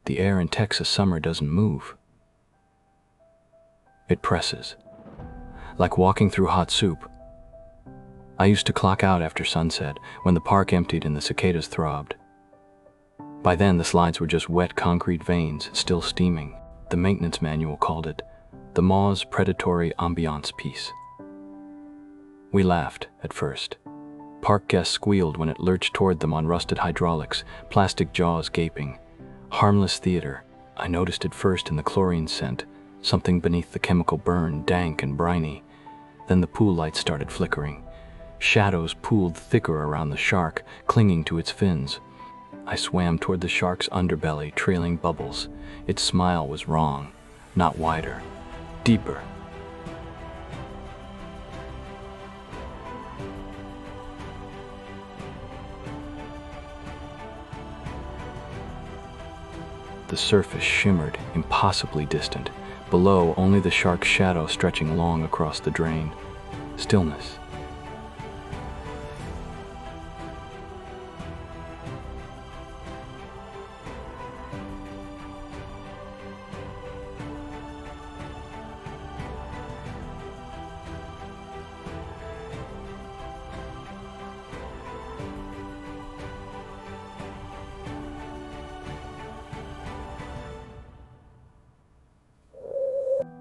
The air in Texas summer doesn't move. It presses, like walking through hot soup. I used to clock out after sunset, when the park emptied and the cicadas throbbed. By then, the slides were just wet concrete veins, still steaming. The maintenance manual called it the Maw's predatory ambiance piece. We laughed at first. Park guests squealed when it lurched toward them on rusted hydraulics, plastic jaws gaping. Harmless theater. I noticed it first in the chlorine scent, something beneath the chemical burn, dank and briny. Then the pool lights started flickering. Shadows pooled thicker around the shark, clinging to its fins. I swam toward the shark's underbelly, trailing bubbles. Its smile was wrong, not wider, deeper. The surface shimmered, impossibly distant. Below, only the shark's shadow stretching long across the drain. Stillness.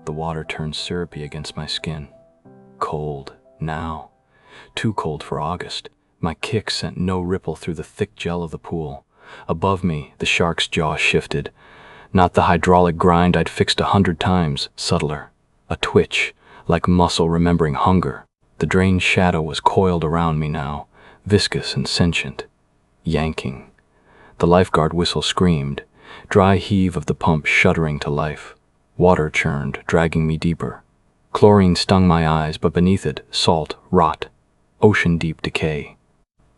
The water turned syrupy against my skin. Cold, now. Too cold for August. My kick sent no ripple through the thick gel of the pool. Above me, the shark's jaw shifted. Not the hydraulic grind I'd fixed 100 times, subtler. A twitch, like muscle remembering hunger. The drain's shadow was coiled around me now, viscous and sentient. Yanking. The lifeguard whistle screamed. Dry heave of the pump shuddering to life. Water churned, dragging me deeper. Chlorine stung my eyes, but beneath it, salt, rot, ocean-deep decay.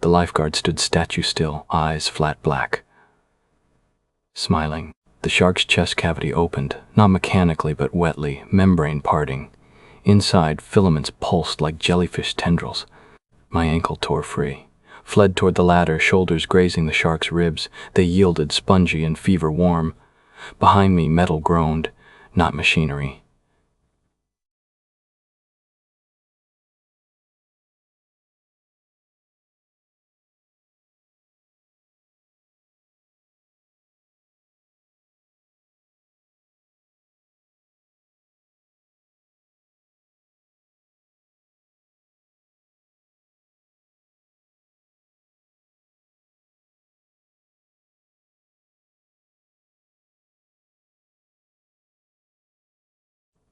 The lifeguard stood statue still, eyes flat black. Smiling, the shark's chest cavity opened, not mechanically but wetly, membrane parting. Inside, filaments pulsed like jellyfish tendrils. My ankle tore free. Fled toward the ladder, shoulders grazing the shark's ribs. They yielded, spongy and fever warm. Behind me, metal groaned. Not machinery.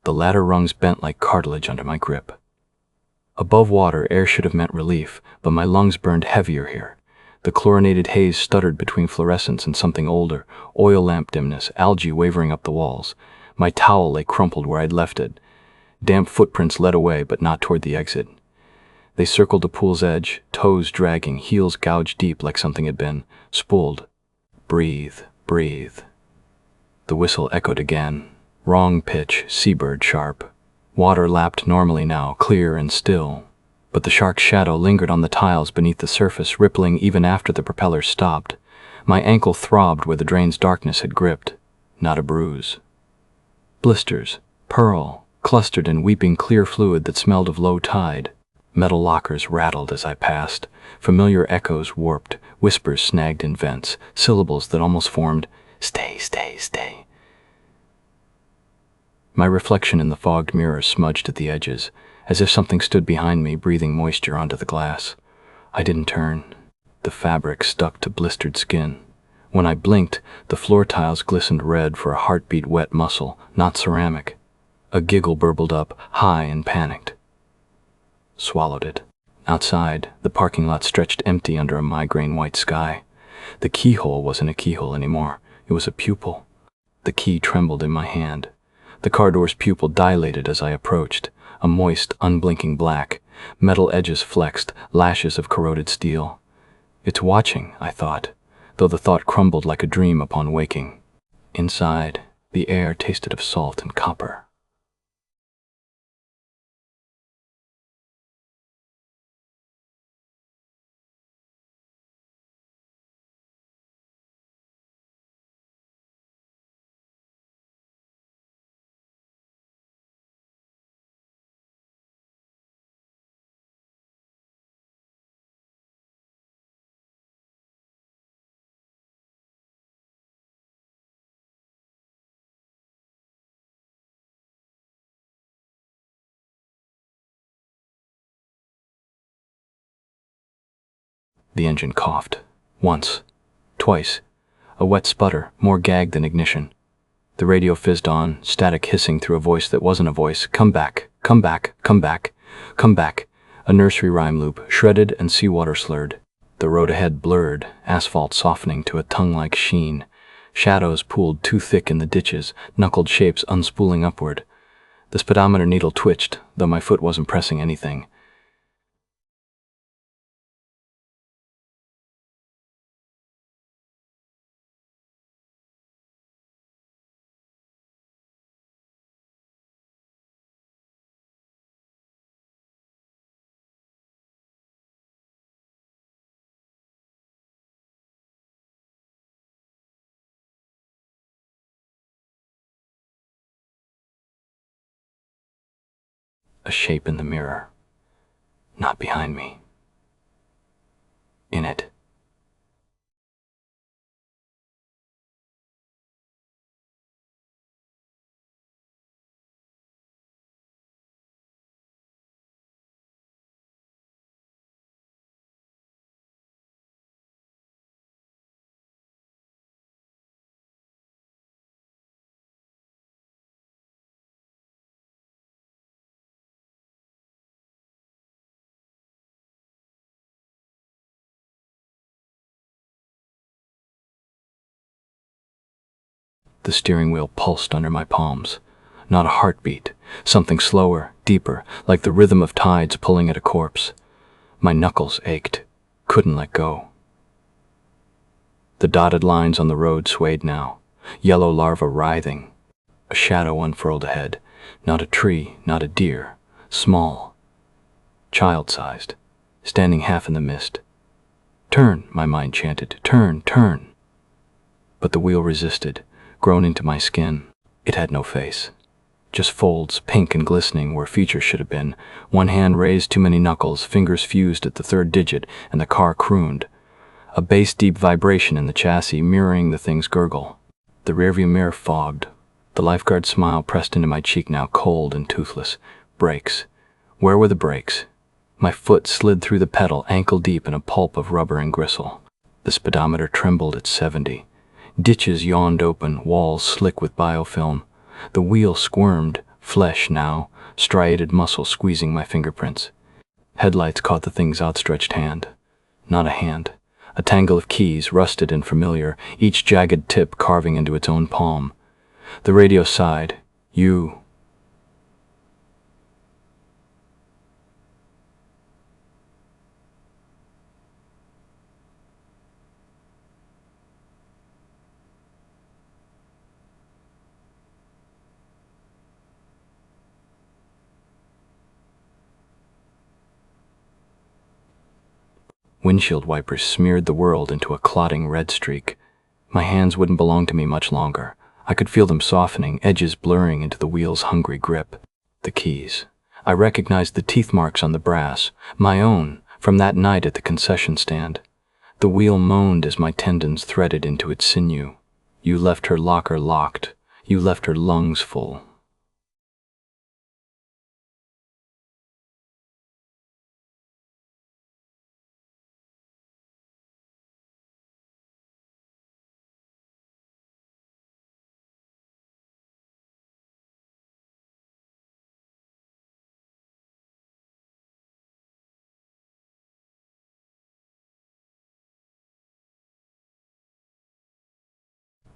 The ladder rungs bent like cartilage under my grip. Above water, air should have meant relief, but my lungs burned heavier here. The chlorinated haze stuttered between fluorescence and something older, oil lamp dimness, algae wavering up the walls. My towel lay crumpled where I'd left it. Damp footprints led away, but not toward the exit. They circled the pool's edge, toes dragging, heels gouged deep like something had been spooled. Breathe, breathe. The whistle echoed again. Wrong pitch, seabird sharp. Water lapped normally now, clear and still. But the shark's shadow lingered on the tiles beneath the surface, rippling even after the propellers stopped. My ankle throbbed where the drain's darkness had gripped. Not a bruise. Blisters, pearl, clustered in weeping clear fluid that smelled of low tide. Metal lockers rattled as I passed. Familiar echoes warped, whispers snagged in vents, syllables that almost formed, "Stay, stay, stay." My reflection in the fogged mirror smudged at the edges, as if something stood behind me, breathing moisture onto the glass. I didn't turn. The fabric stuck to blistered skin. When I blinked, the floor tiles glistened red for a heartbeat wet muscle, not ceramic. A giggle burbled up, high and panicked. Swallowed it. Outside, the parking lot stretched empty under a migraine white sky. The keyhole wasn't a keyhole anymore. It was a pupil. The key trembled in my hand. The car door's pupil dilated as I approached, a moist, unblinking black, metal edges flexed, lashes of corroded steel. It's watching, I thought, though the thought crumbled like a dream upon waking. Inside, the air tasted of salt and copper. The engine coughed. Once. Twice. A wet sputter, more gag than ignition. The radio fizzed on, static hissing through a voice that wasn't a voice. Come back, come back, come back, come back. A nursery rhyme loop, shredded and seawater slurred. The road ahead blurred, asphalt softening to a tongue-like sheen. Shadows pooled too thick in the ditches, knuckled shapes unspooling upward. The speedometer needle twitched, though my foot wasn't pressing anything. A shape in the mirror. Not behind me. In it. The steering wheel pulsed under my palms. Not a heartbeat, something slower, deeper, like the rhythm of tides pulling at a corpse. My knuckles ached, couldn't let go. The dotted lines on the road swayed now, yellow larvae writhing. A shadow unfurled ahead, not a tree, not a deer, small, child-sized, standing half in the mist. Turn, my mind chanted, turn, turn. But the wheel resisted, grown into my skin. It had no face. Just folds, pink and glistening where features should have been. One hand raised too many knuckles, fingers fused at the third digit, and the car crooned. A bass-deep vibration in the chassis mirroring the thing's gurgle. The rearview mirror fogged. The lifeguard smile pressed into my cheek, now cold and toothless. Brakes. Where were the brakes? My foot slid through the pedal, ankle deep in a pulp of rubber and gristle. The speedometer trembled at 70. Ditches yawned open, walls slick with biofilm. The wheel squirmed, flesh now, striated muscle squeezing my fingerprints. Headlights caught the thing's outstretched hand. Not a hand. A tangle of keys, rusted and familiar, each jagged tip carving into its own palm. The radio sighed. You. Windshield wipers smeared the world into a clotting red streak. My hands wouldn't belong to me much longer. I could feel them softening, edges blurring into the wheel's hungry grip. The keys. I recognized the teeth marks on the brass, my own, from that night at the concession stand. The wheel moaned as my tendons threaded into its sinew. You left her locker locked. You left her lungs full.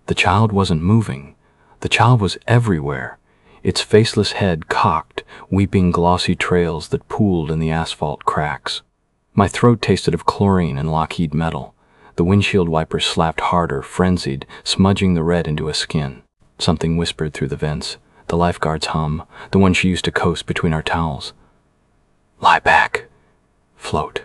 The child wasn't moving. The child was everywhere. Its faceless head cocked, weeping glossy trails that pooled in the asphalt cracks. My throat tasted of chlorine and Lockheed metal. The windshield wipers slapped harder, frenzied, smudging the red into a skin. Something whispered through the vents. The lifeguard's hum, the one she used to coast between our towels. Lie back. Float.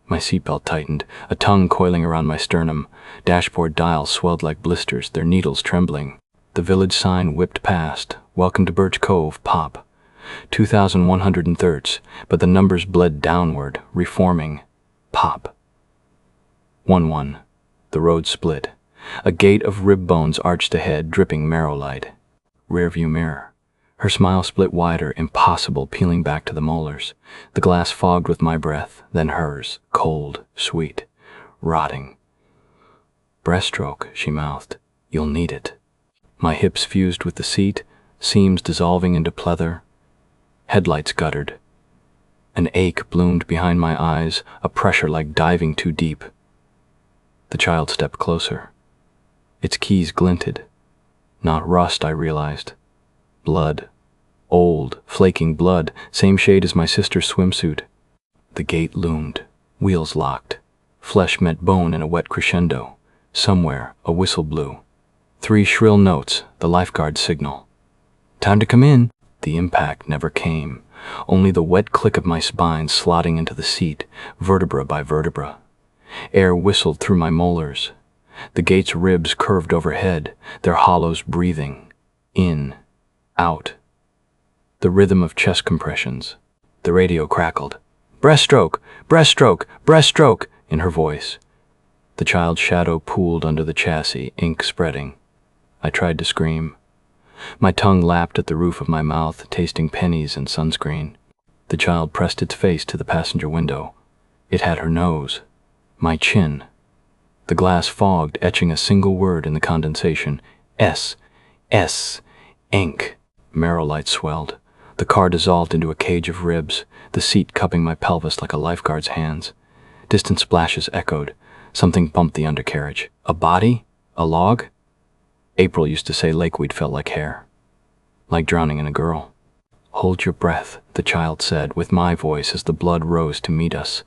My seatbelt tightened, a tongue coiling around my sternum. Dashboard dials swelled like blisters, their needles trembling. The village sign whipped past. Welcome to Birch Cove, pop. 2,100 thirds, but the numbers bled downward, reforming. Pop. 1-1. The road split. A gate of rib bones arched ahead, dripping marrow light. Rearview mirror. Her smile split wider, impossible, peeling back to the molars. The glass fogged with my breath, then hers, cold, sweet, rotting. "Breaststroke," she mouthed. "You'll need it." My hips fused with the seat, seams dissolving into pleather. Headlights guttered. An ache bloomed behind my eyes, a pressure like diving too deep. The child stepped closer. Its keys glinted. Not rust, I realized. Blood. Old, flaking blood, same shade as my sister's swimsuit. The gate loomed, wheels locked. Flesh met bone in a wet crescendo. Somewhere, a whistle blew. 3 shrill notes, the lifeguard's signal. "Time to come in." The impact never came, only the wet click of my spine slotting into the seat, vertebra by vertebra. Air whistled through my molars. The gate's ribs curved overhead, their hollows breathing. In, out. The rhythm of chest compressions. The radio crackled. "Breaststroke! Breaststroke! Breaststroke!" in her voice. The child's shadow pooled under the chassis, ink spreading. I tried to scream. My tongue lapped at the roof of my mouth, tasting pennies and sunscreen. The child pressed its face to the passenger window. It had her nose. My chin. The glass fogged, etching a single word in the condensation. S. Ink. Marrow light swelled. The car dissolved into a cage of ribs, the seat cupping my pelvis like a lifeguard's hands. Distant splashes echoed. Something bumped the undercarriage. A body? A log? April used to say lakeweed felt like hair. Like drowning in a girl. "Hold your breath," the child said, with my voice as the blood rose to meet us.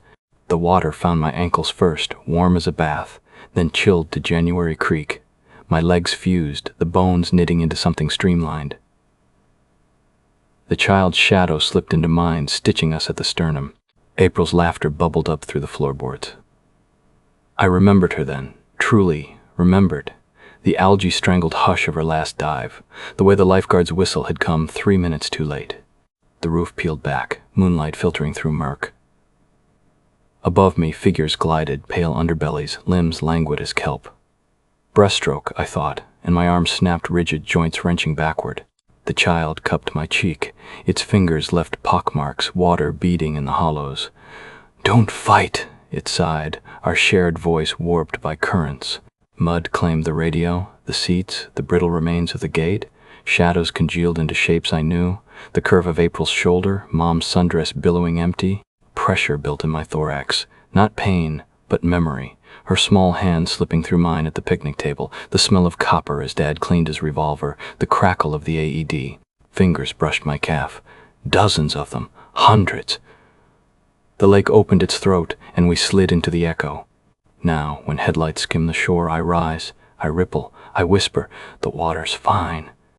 The water found my ankles first, warm as a bath, then chilled to January creek. My legs fused, the bones knitting into something streamlined. The child's shadow slipped into mine, stitching us at the sternum. April's laughter bubbled up through the floorboards. I remembered her then, truly remembered. The algae-strangled hush of her last dive, the way the lifeguard's whistle had come 3 minutes too late. The roof peeled back, moonlight filtering through murk. Above me, figures glided, pale underbellies, limbs languid as kelp. Breaststroke, I thought, and my arms snapped rigid, joints wrenching backward. The child cupped my cheek. Its fingers left pockmarks, water beading in the hollows. "Don't fight," it sighed, our shared voice warped by currents. Mud claimed the radio, the seats, the brittle remains of the gate. Shadows congealed into shapes I knew. The curve of April's shoulder, Mom's sundress billowing empty. Pressure built in my thorax. Not pain, but memory. Her small hand slipping through mine at the picnic table. The smell of copper as Dad cleaned his revolver. The crackle of the AED. Fingers brushed my calf. Dozens of them. Hundreds. The lake opened its throat, and we slid into the echo. Now, when headlights skim the shore, I rise, I ripple, I whisper, "The water's fine."